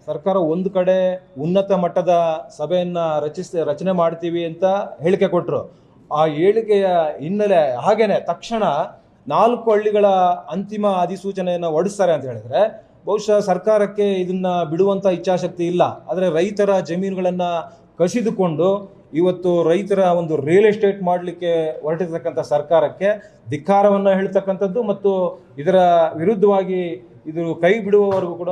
ಸರ್ಕಾರ ಒಂದು ಕಡೆ ಉನ್ನತ ಮಟ್ಟದ ಸಭೆಯನ್ನು ರಚನೆ ಮಾಡ್ತೀವಿ ಅಂತ ಹೇಳಿಕೆ ಕೊಟ್ಟರು. ಆ ಹೇಳಿಕೆಯ ಹಿನ್ನೆಲೆ ಹಾಗೇನೆ ತಕ್ಷಣ 4 ಹಳ್ಳಿಗಳ ಅಂತಿಮ ಅಧಿಸೂಚನೆಯನ್ನು ಹೊರಡಿಸ್ತಾರೆ ಅಂತ ಹೇಳಿದ್ರೆ ಬಹುಶಃ ಸರ್ಕಾರಕ್ಕೆ ಇದನ್ನ ಬಿಡುವಂಥ ಇಚ್ಛಾಶಕ್ತಿ ಇಲ್ಲ. ಆದರೆ ರೈತರ ಜಮೀನುಗಳನ್ನು ಕಸಿದುಕೊಂಡು ಇವತ್ತು ರೈತರ ಒಂದು ರಿಯಲ್ ಎಸ್ಟೇಟ್ ಮಾಡಲಿಕ್ಕೆ ಹೊರಟಿರ್ತಕ್ಕಂಥ ಸರ್ಕಾರಕ್ಕೆ ಧಿಕ್ಕಾರವನ್ನು ಹೇಳ್ತಕ್ಕಂಥದ್ದು ಮತ್ತು ಇದರ ವಿರುದ್ಧವಾಗಿ ಇದು ಕೈ ಬಿಡುವವರೆಗೂ ಕೂಡ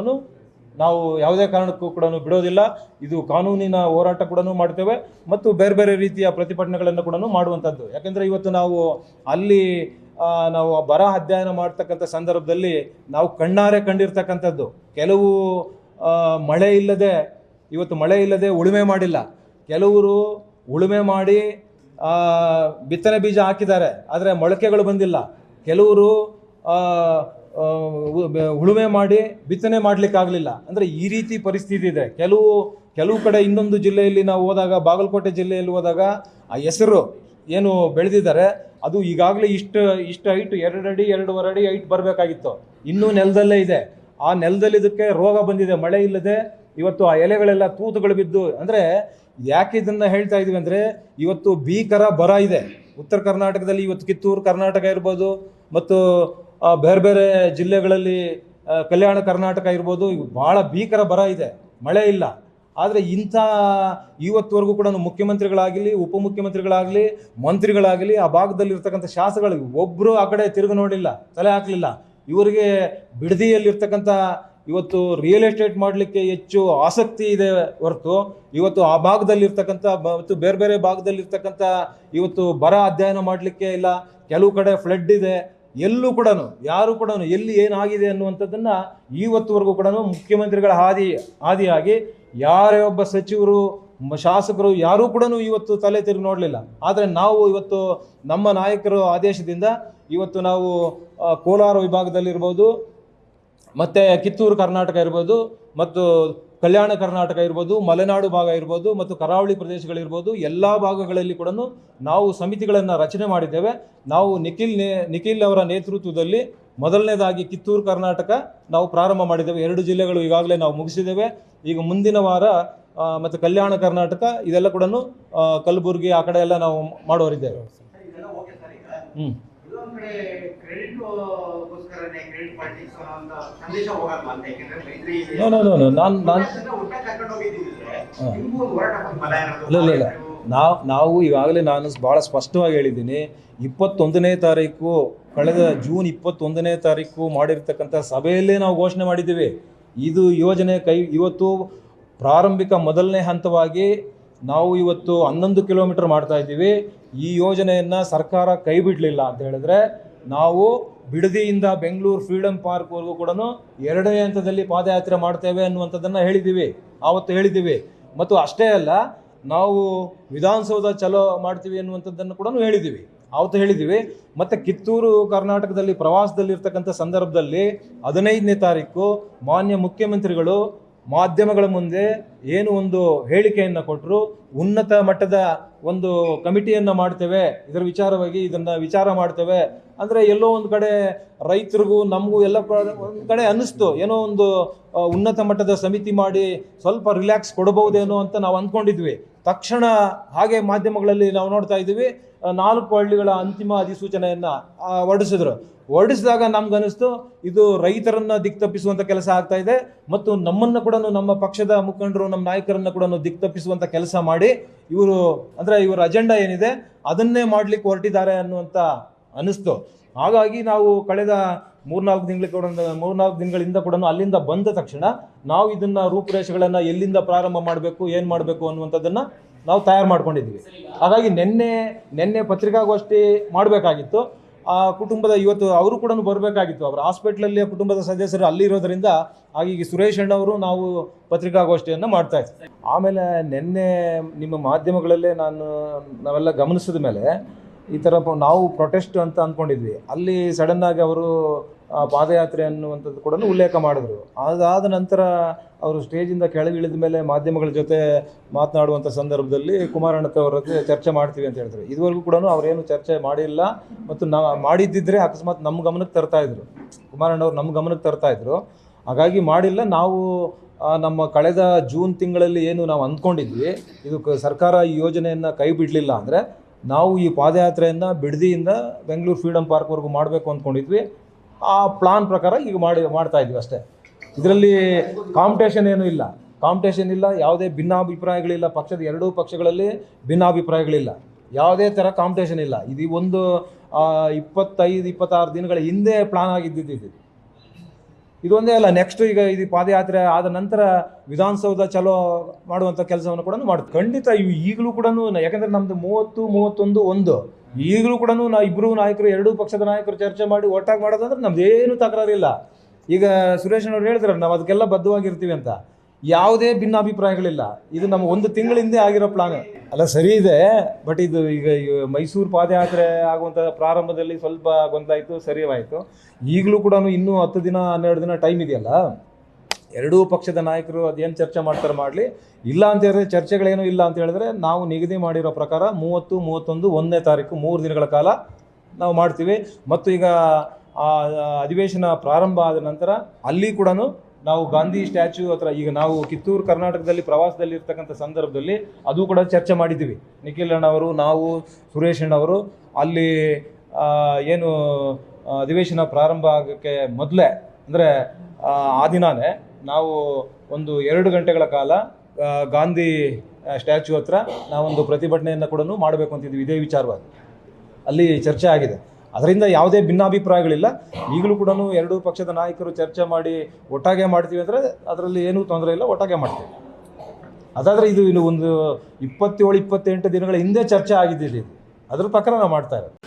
ನಾವು ಯಾವುದೇ ಕಾರಣಕ್ಕೂ ಕೂಡ ಬಿಡೋದಿಲ್ಲ. ಇದು ಕಾನೂನಿನ ಹೋರಾಟ ಕೂಡ ಮಾಡ್ತೇವೆ ಮತ್ತು ಬೇರೆ ಬೇರೆ ರೀತಿಯ ಪ್ರತಿಭಟನೆಗಳನ್ನು ಕೂಡ ಮಾಡುವಂಥದ್ದು. ಯಾಕೆಂದರೆ ಇವತ್ತು ನಾವು ಅಲ್ಲಿ ನಾವು ಬರ ಅಧ್ಯಯನ ಮಾಡ್ತಕ್ಕಂಥ ಸಂದರ್ಭದಲ್ಲಿ ನಾವು ಕಣ್ಣಾರೆ ಕಂಡಿರ್ತಕ್ಕಂಥದ್ದು ಕೆಲವು ಮಳೆ ಇಲ್ಲದೆ ಉಳುಮೆ ಮಾಡಿಲ್ಲ, ಕೆಲವರು ಉಳುಮೆ ಮಾಡಿ ಬಿತ್ತನೆ ಬೀಜ ಹಾಕಿದ್ದಾರೆ ಆದರೆ ಮೊಳಕೆಗಳು ಬಂದಿಲ್ಲ, ಕೆಲವರು ಉಳುಮೆ ಮಾಡಿ ಬಿತ್ತನೆ ಮಾಡಲಿಕ್ಕಾಗಲಿಲ್ಲ. ಅಂದರೆ ಈ ರೀತಿ ಪರಿಸ್ಥಿತಿ ಇದೆ. ಕೆಲವು ಕಡೆ ಇನ್ನೊಂದು ಜಿಲ್ಲೆಯಲ್ಲಿ ನಾವು ಹೋದಾಗ, ಬಾಗಲಕೋಟೆ ಜಿಲ್ಲೆಯಲ್ಲಿ ಹೋದಾಗ ಆ ಹೆಸರು ಏನು ಬೆಳೆದಿದ್ದಾರೆ ಅದು ಈಗಾಗಲೇ ಇಷ್ಟು ಹೈಟ್ 2 ಅಡಿ 2.5 ಅಡಿ ಹೈಟ್ ಬರಬೇಕಾಗಿತ್ತು, ಇನ್ನೂ ನೆಲದಲ್ಲೇ ಇದೆ. ಆ ನೆಲದಲ್ಲಿ ಇದಕ್ಕೆ ರೋಗ ಬಂದಿದೆ, ಮಳೆ ಇಲ್ಲದೆ ಇವತ್ತು ಆ ಎಲೆಗಳೆಲ್ಲ ತೂತುಗಳು ಬಿದ್ದು. ಅಂದರೆ ಯಾಕೆ ಇದನ್ನು ಹೇಳ್ತಾ ಇದ್ದೀವಿ ಅಂದರೆ ಇವತ್ತು ಭೀಕರ ಬರ ಇದೆ ಉತ್ತರ ಕರ್ನಾಟಕದಲ್ಲಿ. ಇವತ್ತು ಕಿತ್ತೂರು ಕರ್ನಾಟಕ ಇರ್ಬೋದು ಮತ್ತು ಬೇರೆ ಬೇರೆ ಜಿಲ್ಲೆಗಳಲ್ಲಿ ಕಲ್ಯಾಣ ಕರ್ನಾಟಕ ಇರ್ಬೋದು, ಭಾಳ ಭೀಕರ ಬರ ಇದೆ, ಮಳೆ ಇಲ್ಲ. ಆದರೆ ಇವತ್ತುವರೆಗೂ ಕೂಡ ಮುಖ್ಯಮಂತ್ರಿಗಳಾಗಲಿ, ಉಪಮುಖ್ಯಮಂತ್ರಿಗಳಾಗಲಿ, ಮಂತ್ರಿಗಳಾಗಲಿ, ಆ ಭಾಗದಲ್ಲಿರ್ತಕ್ಕಂಥ ಶಾಸಕಗಳು ಒಬ್ಬರು ಆ ಕಡೆ ತಿರುಗಿ ನೋಡಿಲ್ಲ, ತಲೆ ಹಾಕಲಿಲ್ಲ. ಇವರಿಗೆ ಬಿಡದಿಯಲ್ಲಿರ್ತಕ್ಕಂಥ ಇವತ್ತು ರಿಯಲ್ ಎಸ್ಟೇಟ್ ಮಾಡಲಿಕ್ಕೆ ಹೆಚ್ಚು ಆಸಕ್ತಿ ಇದೆ ಹೊರತು ಇವತ್ತು ಆ ಭಾಗದಲ್ಲಿರ್ತಕ್ಕಂಥ ಮತ್ತು ಬೇರೆ ಬೇರೆ ಭಾಗದಲ್ಲಿರ್ತಕ್ಕಂಥ ಇವತ್ತು ಬರ ಅಧ್ಯಯನ ಮಾಡಲಿಕ್ಕೆ ಇಲ್ಲ. ಕೆಲವು ಕಡೆ ಫ್ಲಡ್ ಇದೆ, ಎಲ್ಲೂ ಕೂಡ ಯಾರು ಕೂಡ ಎಲ್ಲಿ ಏನಾಗಿದೆ ಅನ್ನುವಂಥದ್ದನ್ನು ಇವತ್ತುವರೆಗೂ ಕೂಡ ಮುಖ್ಯಮಂತ್ರಿಗಳ ಹಾದಿಯಾಗಿ ಯಾರೇ ಒಬ್ಬ ಸಚಿವರು, ಶಾಸಕರು ಯಾರೂ ಕೂಡ ಇವತ್ತು ತಲೆ ತಿರುಗಿ ನೋಡಲಿಲ್ಲ. ಆದರೆ ನಾವು ಇವತ್ತು ನಮ್ಮ ನಾಯಕರ ಆದೇಶದಿಂದ ಇವತ್ತು ನಾವು ಕೋಲಾರ ವಿಭಾಗದಲ್ಲಿರ್ಬೋದು, ಮತ್ತು ಕಿತ್ತೂರು ಕರ್ನಾಟಕ ಇರ್ಬೋದು, ಮತ್ತು ಕಲ್ಯಾಣ ಕರ್ನಾಟಕ ಇರ್ಬೋದು, ಮಲೆನಾಡು ಭಾಗ ಇರ್ಬೋದು, ಮತ್ತು ಕರಾವಳಿ ಪ್ರದೇಶಗಳಿರ್ಬೋದು, ಎಲ್ಲ ಭಾಗಗಳಲ್ಲಿ ಕೂಡ ನಾವು ಸಮಿತಿಗಳನ್ನು ರಚನೆ ಮಾಡಿದ್ದೇವೆ. ನಾವು ನಿಖಿಲ್ ಅವರ ನೇತೃತ್ವದಲ್ಲಿ ಮೊದಲನೇದಾಗಿ ಕಿತ್ತೂರು ಕರ್ನಾಟಕ ನಾವು ಪ್ರಾರಂಭ ಮಾಡಿದ್ದೇವೆ. 2 ಜಿಲ್ಲೆಗಳು ಈಗಾಗಲೇ ನಾವು ಮುಗಿಸಿದ್ದೇವೆ. ಈಗ ಮುಂದಿನ ವಾರ ಮತ್ತು ಕಲ್ಯಾಣ ಕರ್ನಾಟಕ ಇದೆಲ್ಲ ಕೂಡ ಕಲಬುರಗಿ ಆ ಕಡೆ ಎಲ್ಲ ನಾವು ಮಾಡೋರಿದ್ದೇವೆ. ನಾವು ಈಗಾಗಲೇ ನಾನು ಭಾಳ ಸ್ಪಷ್ಟವಾಗಿ ಹೇಳಿದ್ದೀನಿ. 21ನೇ ತಾರೀಕು ಕಳೆದ ಜೂನ್ 21ನೇ ತಾರೀಕು ಮಾಡಿರ್ತಕ್ಕಂಥ ಸಭೆಯಲ್ಲೇ ನಾವು ಘೋಷಣೆ ಮಾಡಿದ್ದೀವಿ. ಇದು ಯೋಜನೆ ಇವತ್ತು ಪ್ರಾರಂಭಿಕ ಮೊದಲನೇ ಹಂತವಾಗಿ ನಾವು ಇವತ್ತು 11 ಕಿಲೋಮೀಟರ್ ಮಾಡ್ತಾ ಇದ್ದೀವಿ. ಈ ಯೋಜನೆಯನ್ನು ಸರ್ಕಾರ ಕೈ ಬಿಡಲಿಲ್ಲ ಅಂತ ಹೇಳಿದ್ರೆ ನಾವು ಬಿಡದಿಯಿಂದ ಬೆಂಗಳೂರು ಫ್ರೀಡಮ್ ಪಾರ್ಕ್ವರೆಗೂ ಕೂಡ 2ನೇ ಹಂತದಲ್ಲಿ ಪಾದಯಾತ್ರೆ ಮಾಡ್ತೇವೆ ಅನ್ನುವಂಥದ್ದನ್ನು ಆವತ್ತು ಹೇಳಿದ್ದೀವಿ. ಮತ್ತು ಅಷ್ಟೇ ಅಲ್ಲ, ನಾವು ವಿಧಾನಸೌಧ ಚಲೋ ಮಾಡ್ತೀವಿ ಅನ್ನುವಂಥದ್ದನ್ನು ಕೂಡ ಆವತ್ತು ಹೇಳಿದ್ದೀವಿ. ಮತ್ತು ಕಿತ್ತೂರು ಕರ್ನಾಟಕದಲ್ಲಿ ಪ್ರವಾಸದಲ್ಲಿರ್ತಕ್ಕಂಥ ಸಂದರ್ಭದಲ್ಲಿ 15ನೇ ತಾರೀಕು ಮಾನ್ಯ ಮುಖ್ಯಮಂತ್ರಿಗಳು ಮಾಧ್ಯಮಗಳ ಮುಂದೆ ಏನು ಒಂದು ಹೇಳಿಕೆಯನ್ನು ಕೊಟ್ಟರು, ಉನ್ನತ ಮಟ್ಟದ ಒಂದು ಕಮಿಟಿಯನ್ನು ಮಾಡ್ತೇವೆ, ಇದರ ವಿಚಾರವಾಗಿ ಇದನ್ನು ವಿಚಾರ ಮಾಡ್ತೇವೆ. ಅಂದರೆ ಎಲ್ಲೋ ಒಂದು ಕಡೆ ರೈತರಿಗೂ ನಮಗೂ ಎಲ್ಲ ಒಂದು ಕಡೆ ಅನ್ನಿಸ್ತು, ಏನೋ ಒಂದು ಉನ್ನತ ಮಟ್ಟದ ಸಮಿತಿ ಮಾಡಿ ಸ್ವಲ್ಪ ರಿಲ್ಯಾಕ್ಸ್ ಕೊಡಬಹುದೇನೋ ಅಂತ ನಾವು ಅಂದ್ಕೊಂಡಿದ್ವಿ. ತಕ್ಷಣ ಹಾಗೆ ಮಾಧ್ಯಮಗಳಲ್ಲಿ ನಾವು ನೋಡ್ತಾ ಇದ್ದೀವಿ, 4 ಹಳ್ಳಿಗಳ ಅಂತಿಮ ಅಧಿಸೂಚನೆಯನ್ನು ಹೊರಡಿಸಿದಾಗ ನಮ್ಗನ್ನಿಸ್ತು ಇದು ರೈತರನ್ನ ದಿಕ್ತಪ್ಪಿಸುವಂಥ ಕೆಲಸ ಆಗ್ತಾ ಇದೆ ಮತ್ತು ನಮ್ಮನ್ನು ಕೂಡ, ನಮ್ಮ ಪಕ್ಷದ ಮುಖಂಡರು, ನಮ್ಮ ನಾಯಕರನ್ನು ಕೂಡ ದಿಕ್ತಪ್ಪಿಸುವಂಥ ಕೆಲಸ ಮಾಡಿ ಇವರ ಅಜೆಂಡಾ ಏನಿದೆ ಅದನ್ನೇ ಮಾಡ್ಲಿಕ್ಕೆ ಹೊರಟಿದ್ದಾರೆ ಅನ್ನುವಂಥ ಅನ್ನಿಸ್ತು. ಹಾಗಾಗಿ ನಾವು ಕಳೆದ 3-4 ದಿನಗಳಿಂದ ಕೂಡ ಅಲ್ಲಿಂದ ಬಂದ ತಕ್ಷಣ ನಾವು ಇದನ್ನ ರೂಪುರೇಷೆಗಳನ್ನು ಎಲ್ಲಿಂದ ಪ್ರಾರಂಭ ಮಾಡಬೇಕು, ಏನು ಮಾಡಬೇಕು ಅನ್ನುವಂಥದ್ದನ್ನು ನಾವು ತಯಾರು ಮಾಡ್ಕೊಂಡಿದ್ದೀವಿ. ಹಾಗಾಗಿ ನಿನ್ನೆ ಪತ್ರಿಕಾಗೋಷ್ಠಿ ಮಾಡಬೇಕಾಗಿತ್ತು. ಆ ಕುಟುಂಬದ ಇವತ್ತು ಅವರು ಕೂಡ ಬರಬೇಕಾಗಿತ್ತು, ಅವರ ಹಾಸ್ಪಿಟ್ಲಲ್ಲಿ ಕುಟುಂಬದ ಸದಸ್ಯರು ಅಲ್ಲಿ ಇರೋದರಿಂದ ಹಾಗಾಗಿ ಸುರೇಶ್ ಅಣ್ಣವರು ನಾವು ಪತ್ರಿಕಾಗೋಷ್ಠಿಯನ್ನು ಮಾಡ್ತಾ ಇದ್ವಿ. ಆಮೇಲೆ ನಿನ್ನೆ ನಿಮ್ಮ ಮಾಧ್ಯಮಗಳಲ್ಲೇ ನಾವೆಲ್ಲ ಗಮನಿಸಿದ ಮೇಲೆ ಈ ಥರ ನಾವು ಪ್ರೊಟೆಸ್ಟ್ ಅಂತ ಅಂದ್ಕೊಂಡಿದ್ವಿ. ಅಲ್ಲಿ ಸಡನ್ನಾಗಿ ಅವರು ಪಾದಯಾತ್ರೆ ಅನ್ನುವಂಥದ್ದು ಕೂಡ ಉಲ್ಲೇಖ ಮಾಡಿದ್ರು. ಅದಾದ ನಂತರ ಅವರು ಸ್ಟೇಜಿಂದ ಕೆಳಗಿಳಿದ ಮೇಲೆ ಮಾಧ್ಯಮಗಳ ಜೊತೆ ಮಾತನಾಡುವಂಥ ಸಂದರ್ಭದಲ್ಲಿ ಕುಮಾರಣ್ಣನವರ ಜೊತೆ ಚರ್ಚೆ ಮಾಡ್ತೀವಿ ಅಂತ ಹೇಳಿದ್ರು. ಇದುವರೆಗೂ ಕೂಡ ಅವರೇನು ಚರ್ಚೆ ಮಾಡಿಲ್ಲ ಮತ್ತು ಮಾಡಿದ್ದಿದ್ರೆ ಅಕಸ್ಮಾತ್ ನಮ್ಮ ಗಮನಕ್ಕೆ ತರ್ತಾಯಿದ್ರು, ಕುಮಾರಣ್ಣವ್ರು ನಮ್ಮ ಗಮನಕ್ಕೆ ತರ್ತಾಯಿದ್ರು. ಹಾಗಾಗಿ ಮಾಡಿಲ್ಲ. ನಾವು ನಮ್ಮ ಕಳೆದ ಜೂನ್ ತಿಂಗಳಲ್ಲಿ ಏನು ನಾವು ಅಂದ್ಕೊಂಡಿದ್ವಿ, ಇದು ಸರ್ಕಾರ ಈ ಯೋಜನೆಯನ್ನು ಕೈ ಬಿಡಲಿಲ್ಲ ಅಂದರೆ ನಾವು ಈ ಪಾದಯಾತ್ರೆಯನ್ನು ಬಿಡದಿಯಿಂದ ಬೆಂಗಳೂರು ಫ್ರೀಡಮ್ ಪಾರ್ಕ್ವರೆಗೂ ಮಾಡಬೇಕು ಅಂದ್ಕೊಂಡಿದ್ವಿ. ಆ ಪ್ಲಾನ್ ಪ್ರಕಾರ ಈಗ ಮಾಡ್ತಾ ಇದ್ವಿ ಅಷ್ಟೇ. ಇದರಲ್ಲಿ ಕಾಂಪಿಟೇಷನ್ ಏನೂ ಇಲ್ಲ, ಯಾವುದೇ ಭಿನ್ನಾಭಿಪ್ರಾಯಗಳಿಲ್ಲ. ಪಕ್ಷದ ಎರಡೂ ಪಕ್ಷಗಳಲ್ಲಿ ಭಿನ್ನಾಭಿಪ್ರಾಯಗಳಿಲ್ಲ, ಯಾವುದೇ ಥರ ಕಾಂಪಿಟೇಷನ್ ಇಲ್ಲ. ಇದು ಒಂದು 25-26 ದಿನಗಳ ಹಿಂದೆ ಪ್ಲಾನ್ ಆಗಿದ್ದಿದ್ದು. ಇದೊಂದೇ ಅಲ್ಲ, ನೆಕ್ಸ್ಟ್ ಈಗ ಇದು ಪಾದಯಾತ್ರೆ ಆದ ನಂತರ ವಿಧಾನಸೌಧ ಚಲೋ ಮಾಡುವಂಥ ಕೆಲಸವನ್ನು ಕೂಡ ಮಾಡ್ತೀವಿ ಖಂಡಿತ. ಈಗಲೂ ಕೂಡ, ಯಾಕಂದರೆ ನಮ್ಮದು 30-31 ಈಗಲೂ ಕೂಡ ಇಬ್ಬರು ನಾಯಕರು, ಎರಡೂ ಪಕ್ಷದ ನಾಯಕರು ಚರ್ಚೆ ಮಾಡಿ ಒಟ್ಟಾಗಿ ಮಾಡೋದಂದ್ರೆ ನಮ್ದೇನು ತಕರಾರಿಲ್ಲ. ಈಗ ಸುರೇಶನವ್ರು ಹೇಳಿದ್ರೆ ನಾವು ಅದಕ್ಕೆಲ್ಲ ಬದ್ಧವಾಗಿರ್ತೀವಿ ಅಂತ, ಯಾವುದೇ ಭಿನ್ನಾಭಿಪ್ರಾಯಗಳಿಲ್ಲ. ಇದು ನಮ್ಮ 1 ತಿಂಗಳ ಹಿಂದೆ ಆಗಿರೋ ಪ್ಲಾನ್ ಅಲ್ಲ, ಸರಿ ಇದೆ. ಬಟ್ ಇದು ಈಗ ಮೈಸೂರು ಪಾದಯಾತ್ರೆ ಆಗುವಂಥ ಪ್ರಾರಂಭದಲ್ಲಿ ಸ್ವಲ್ಪ ಗೊಂದಲ ಆಯಿತು, ಸರಿಯಾಯಿತು. ಈಗಲೂ ಕೂಡ ಇನ್ನೂ 10 ದಿನ 12 ದಿನ ಟೈಮ್ ಇದೆಯಲ್ಲ, ಎರಡೂ ಪಕ್ಷದ ನಾಯಕರು ಅದೇನು ಚರ್ಚೆ ಮಾಡ್ತಾರೆ ಮಾಡಲಿ. ಇಲ್ಲ ಅಂತ ಹೇಳಿದ್ರೆ, ಚರ್ಚೆಗಳೇನೂ ಇಲ್ಲ ಅಂತ ಹೇಳಿದ್ರೆ, ನಾವು ನಿಗದಿ ಮಾಡಿರೋ ಪ್ರಕಾರ 30, 31, 1ನೇ ತಾರೀಕು 3 ದಿನಗಳ ಕಾಲ ನಾವು ಮಾಡ್ತೀವಿ. ಮತ್ತು ಈಗ ಅಧಿವೇಶನ ಪ್ರಾರಂಭ ಆದ ನಂತರ ಅಲ್ಲಿ ಕೂಡ ನಾವು ಗಾಂಧಿ ಸ್ಟ್ಯಾಚ್ಯೂ ಹತ್ರ, ಈಗ ನಾವು ಕಿತ್ತೂರು ಕರ್ನಾಟಕದಲ್ಲಿ ಪ್ರವಾಸದಲ್ಲಿ ಇರ್ತಕ್ಕಂಥ ಸಂದರ್ಭದಲ್ಲಿ ಅದು ಕೂಡ ಚರ್ಚೆ ಮಾಡಿದ್ದೀವಿ. ನಿಖಿಲ್ ಅಣ್ಣವರು, ನಾವು, ಸುರೇಶ್ ಅಣ್ಣವರು ಅಲ್ಲಿ ಏನು ಅಧಿವೇಶನ ಪ್ರಾರಂಭ ಆಗೋಕ್ಕೆ ಮೊದಲೇ ಅಂದರೆ ಆ ದಿನಾನೇ ನಾವು ಒಂದು 2 ಗಂಟೆಗಳ ಕಾಲ ಗಾಂಧಿ ಸ್ಟ್ಯಾಚ್ಯೂ ಹತ್ರ ನಾವೊಂದು ಪ್ರತಿಭಟನೆಯನ್ನು ಕೂಡ ಮಾಡಬೇಕು ಅಂತಿದ್ವಿ. ಇದೇ ವಿಚಾರವಾಗಿ ಅಲ್ಲಿ ಚರ್ಚೆ ಆಗಿದೆ. ಅದರಿಂದ ಯಾವುದೇ ಭಿನ್ನಾಭಿಪ್ರಾಯಗಳಿಲ್ಲ. ಈಗಲೂ ಕೂಡ ಎರಡೂ ಪಕ್ಷದ ನಾಯಕರು ಚರ್ಚೆ ಮಾಡಿ ಒಟ್ಟಾಗೆ ಮಾಡ್ತೀವಿ ಅಂದರೆ ಅದರಲ್ಲಿ ಏನೂ ತೊಂದರೆ ಇಲ್ಲ, ಒಟ್ಟಾಗೆ ಮಾಡ್ತೀವಿ. ಅದಾದರೆ ಇದು ಇನ್ನು ಒಂದು 27-28 ದಿನಗಳ ಹಿಂದೆ ಚರ್ಚೆ ಆಗಿದ್ದಿದೆ. ಅದ್ರ ಪ್ರಕಾರ ನಾವು ಮಾಡ್ತಾ ಇರೋದು.